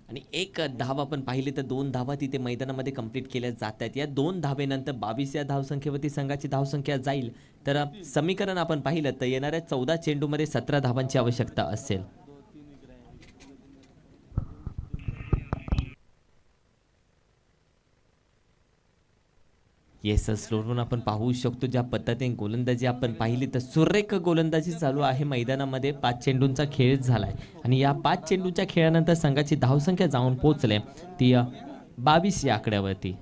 आणि 1 धाव आपण पाहिली तर 2 धावा तिथे मैदानामध्ये कंप्लीट केल्या जात आहेत. या 2 धावेनंतर 22 या धावसंख्येवरती संघाची धावसंख्या जाईल. तर समीकरण आपण पाहिलं तर येणाऱ्या 14 चेंडूमध्ये 17 धावांची आवश्यकता असेल. येस स्लोवरून आपण पाहू शकतो ज्या पद्धतीने गोलंदाजी आपण पाहिली तर सुरेख गोलंदाजी चालू आहे मैदानामध्ये. 5 चेंडूंचा खेळ झालाय आणि या 5 चेंडूच्या खेळानंतर संघाची धावसंख्या जाऊन पोहोचले ती 22 या आकड्यावरती.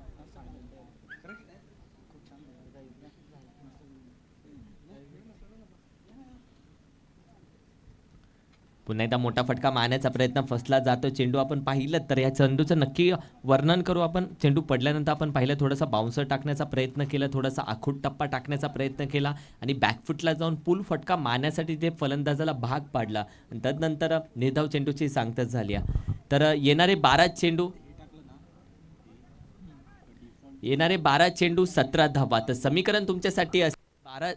पुन्हा एकदा मोठा फटका मारण्याचा प्रयत्न फसला जातो. चेंडू आपण पाहिलं तर या चेंडूचं नक्की वर्णन करू आपण. चेंडू पडल्यानंतर आपण पाहिलं थोडासा बाउन्सर टाकण्याचा प्रयत्न केला, थोडासा आखूट टप्पा टाकण्याचा प्रयत्न केला आणि बॅकफुटला जाऊन पुल फटका मारण्यासाठी ते फलंदाजाला भाग पाडला आणि तदनंतर निर्धाव चेंडूची सांगताच झाली. तर येणारे 12 चेंडू 17 धावा. तर समीकरण तुमच्यासाठी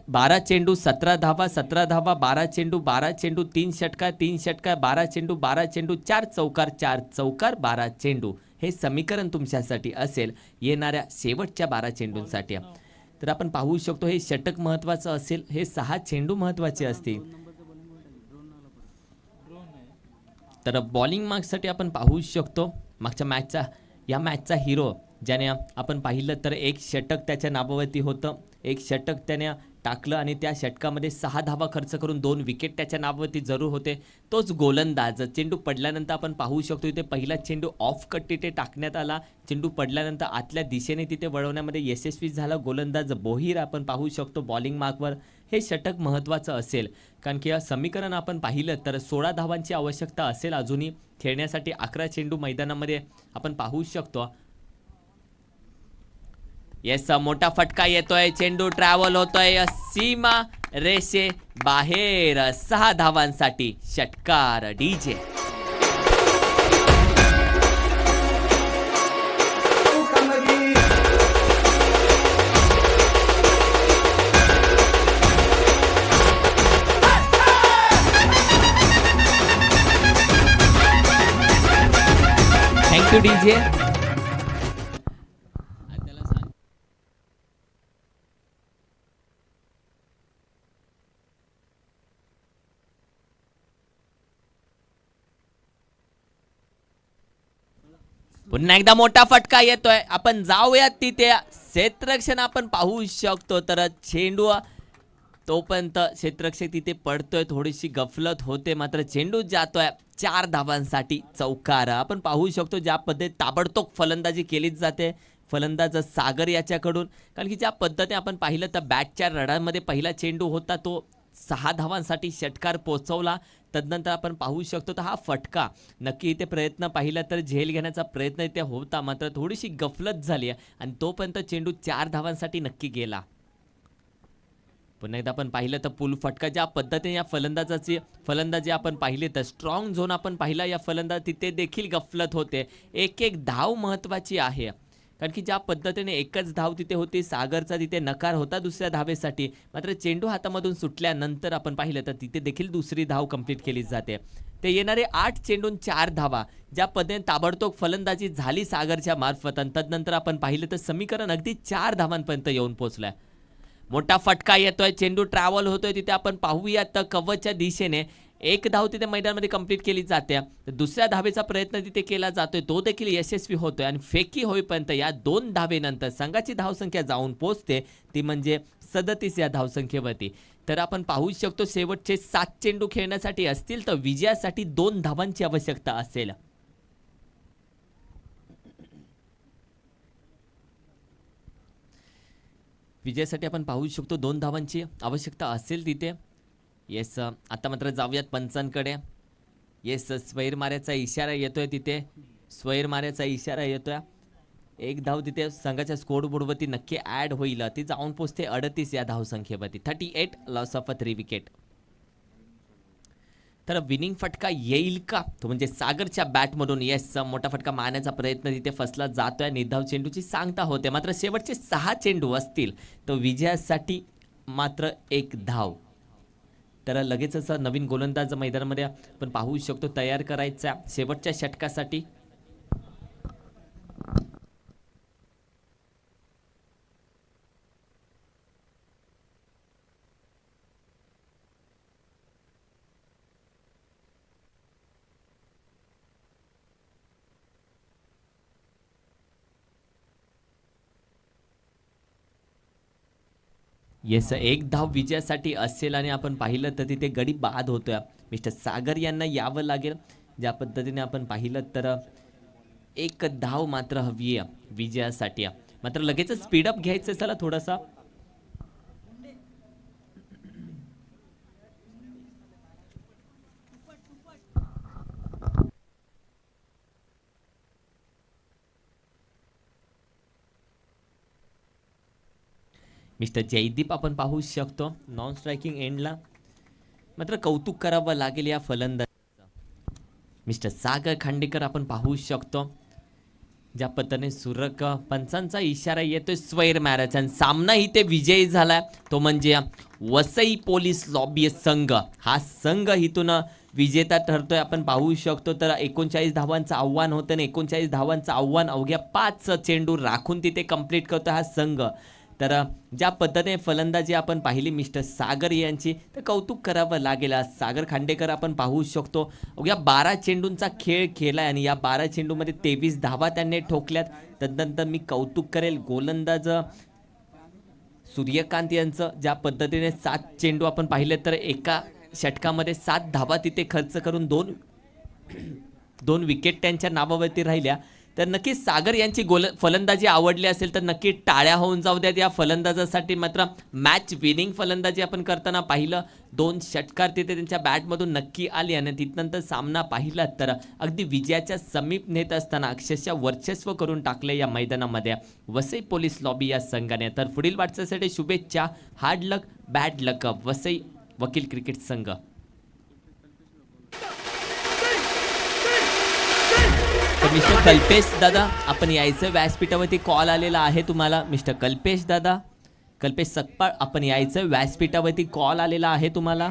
12 चेंडू 17 धावा, 17 धावा 12 चेंडू, 12 चेंडू 3 षटकार, 3 षटकार 12 चेंडू, 12 चेंडू 4 चौकार, 4 चौकार 12 चेंडू. हे समीकरण तुमच्यासाठी असेल येणाऱ्या शेवटच्या 12 चेंडूंसाठी. तर आपण पाहू शकतो हे षटक महत्वाचं असेल, हे 6 चेंडू महत्वाचे असतील. तर बॉलिंग मार्क्ससाठी आपण पाहू शकतो मागच्या या मॅचचा हिरो ज्याने आपण पाहिलं तर एक षटक त्याच्या नावावरती होतं. एक षटक त्याने टाकलं आणि त्या षटकामध्ये 6 धावा खर्च करून 2 विकेट त्याच्या नावावरती जरूर होते. तोच गोलंदाज. चेंडू पडल्यानंतर आपण पाहू शकतो इथे पहिला चेंडू ऑफ कट तिथे टाकण्यात आला. चेंडू पडल्यानंतर आतल्या दिशेने तिथे वळवण्यामध्ये यशस्वी झाला गोलंदाज बोहीर. आपण पाहू शकतो बॉलिंग मार्कवर हे षटक महत्त्वाचं असेल कारण की समीकरण आपण पाहिलं तर 16 धावांची आवश्यकता असेल अजूनही खेळण्यासाठी. 11 चेंडू मैदानामध्ये आपण पाहू शकतो. येस मोठा फटका येतोय, चेंडू ट्रॅव्हल होतोय सीमा रेषे बाहेर. 6 धावांसाठी षटकार डीजे. Thank you DJ. पुन्हा एकदा मोठा फटका येतोय. आपण जाऊयात तिथे क्षेत्ररक्षण आपण पाहू शकतो. तर चेंडू तोपर्यंत क्षेत्ररक्षक तिथे पडतोय, थोडीशी गफलत होते मात्र चेंडू जातोय 4 धावांसाठी चौकार. आपण पाहू शकतो ज्या पद्धतीने ताबडतोब फलंदाजी केलीच जाते फलंदाज सागर याच्याकडून कारण की ज्या पद्धतीने आपण पाहिलं तर बॅटच्या रडामध्ये पहिला चेंडू होता तो 6 धावांसाठी षटकार पोहोचवला. तदनंतर आपण पाहू शकतो तर हा फटका नक्की इथे प्रयत्न पाहिला तर झेल घेण्याचा प्रयत्न इथे होता मात्र थोडीशी गफलत झाली आणि तोपर्यंत चेंडू 4 धावांसाठी नक्की गेला. पुन्हा एकदा आपण पाहिलं तर पुल फटका ज्या पद्धतीने या फलंदाजी आपण पाहिली तर स्ट्रॉंग झोन आपण पाहिला या फलंदाज तिथे देखील गफलत होते. एक धाव महत्वाची आहे कारण की ज्या पद्धतीने एकच धाव तिथे होती. सागरचा तिथे नकार होता दुसऱ्या धावेसाठी मात्र चेंडू हातामधून सुटल्यानंतर आपण पाहिलं तर तिथे देखील दुसरी धाव कंप्लीट केली जाते. ते येणारे 8 चेंडून 4 धावा ज्या पद्धतीने ताबडतोब फलंदाजी झाली सागरच्या मार्फत आणि तदनंतर आपण पाहिलं तर समीकरण अगदी 4 धावांपर्यंत येऊन पोहोचलंय. मोठा फटका येतोय, चेंडू ट्रॅव्हल होतोय तिथे आपण पाहूयात कव्हरच्या दिशेने 1 धाव तिथे मैदानामध्ये कंप्लीट केली जाते. दुसऱ्या धावेचा प्रयत्न तिथे केला जातोय तो देखील यशस्वी होतोय आणि फेकी होईपर्यंत या 2 धावेनंतर संघाची धावसंख्या जाऊन पोहोचते ती म्हणजे 37 या धावसंख्येवरती. तर आपण पाहू शकतो शेवटचे 7 चेंडू खेळण्यासाठी असतील तर विजयासाठी 2 धावांची आवश्यकता असेल. विजयासाठी आपण पाहू शकतो 2 धावांची आवश्यकता असेल तिथे. येस आता मात्र जाऊयात पंचांकडे. येस स्वैर माऱ्याचा इशारा येतोय तिथे. स्वैर माऱ्याचा इशारा येतोय. 1 धाव तिथे संघाच्या स्कोर बोर्डवरती नक्की ॲड होईल. ती जाऊन पोचते 38 या धावसंख्येवरती. 38 लॉस ऑफ 3 विकेट. तर विनिंग फटका येईल का तो म्हणजे सागरच्या बॅटमधून. येस मोठा फटका मारण्याचा प्रयत्न तिथे फसला जातोय. निर्धाव चेंडूची सांगता होते मात्र शेवटचे 6 चेंडू असतील तर विजयासाठी मात्र 1 धाव. तर लगेचच नवीन गोलंदाज मैदानामध्ये आपण पाहू शकतो तयार करायचा शेवटच्या षटकासाठी. येस, एक धाव विजयासाठी असेल आणि आपण पाहिलं तर तिथे गडी बाद होतोय. मिस्टर सागर यांना यावं लागेल. ज्या पद्धतीने आपण पाहिलं तर एक धाव मात्र हवी आहे विजयासाठी. मात्र लगेच स्पीडअप घ्यायचं चला थोडासा. मिस्टर जयदीप आपण पाहू शकतो नॉन स्ट्रायकिंग एंडला. मात्र कौतुक करावं लागेल या फलंदाजाचं. मिस्टर सागर खांडेकर आपण पाहू शकतो ज्या पद्धतीने सुरक पंचांचा इशारा येतोय स्वैर मॅरेथॉन सामना इथे विजयी झालाय तो म्हणजे वसई पोलीस लॉबी संघ. हा संघ इथून विजेता ठरतोय. आपण पाहू शकतो तर 39 धावांचं आव्हान होतं आणि 39 धावांचं आव्हान अवघ्या 5 चेंडू राखून तिथे कंप्लीट करतो हा संघ. तर ज्या पद्धतीने फलंदाजी आपण पाहिली मिस्टर सागर यांची तर कौतुक करावं लागेल. सागर खांडेकर आपण पाहू शकतो अवघ्या 12 चेंडूंचा खेळ खेळलाय आणि या 12 चेंडूमध्ये 23 धावा त्यांनी ठोकल्यात. तदनंतर मी कौतुक करेल गोलंदाज सूर्यकांत यांचं. ज्या पद्धतीने 7 चेंडू आपण पाहिले तर एका षटकामध्ये 7 धावा तिथे खर्च करून दोन विकेट त्यांच्या नावावरती राहिल्या. तर नक्की सागर यांची फलंदाजी आवडली असेल तर नक्की टाळ्या होऊन जाऊ द्यात या फलंदाजासाठी. मात्र मॅच विनिंग फलंदाजी आपण करताना पाहिलं 2 षटकार तिथे त्यांच्या बॅटमधून नक्की आली आणि तिथनंतर सामना पाहिला तर अगदी विजयाच्या समीप नेत असताना अक्षरशः वर्चस्व करून टाकले या मैदानामध्ये वसई पोलीस लॉबी या संघाने. तर पुढील वाटचालीसाठी शुभेच्छा. हार्ड लक बॅड लक वसई वकील क्रिकेट संघ. तर मिस्टर कल्पेश दादा आपण यायचं व्यासपीठावरती कॉल आलेला आहे तुम्हाला. मिस्टर कल्पेश दादा, कल्पेश सकपाळ आपण यायचं व्यासपीठावरती कॉल आलेला आहे तुम्हाला.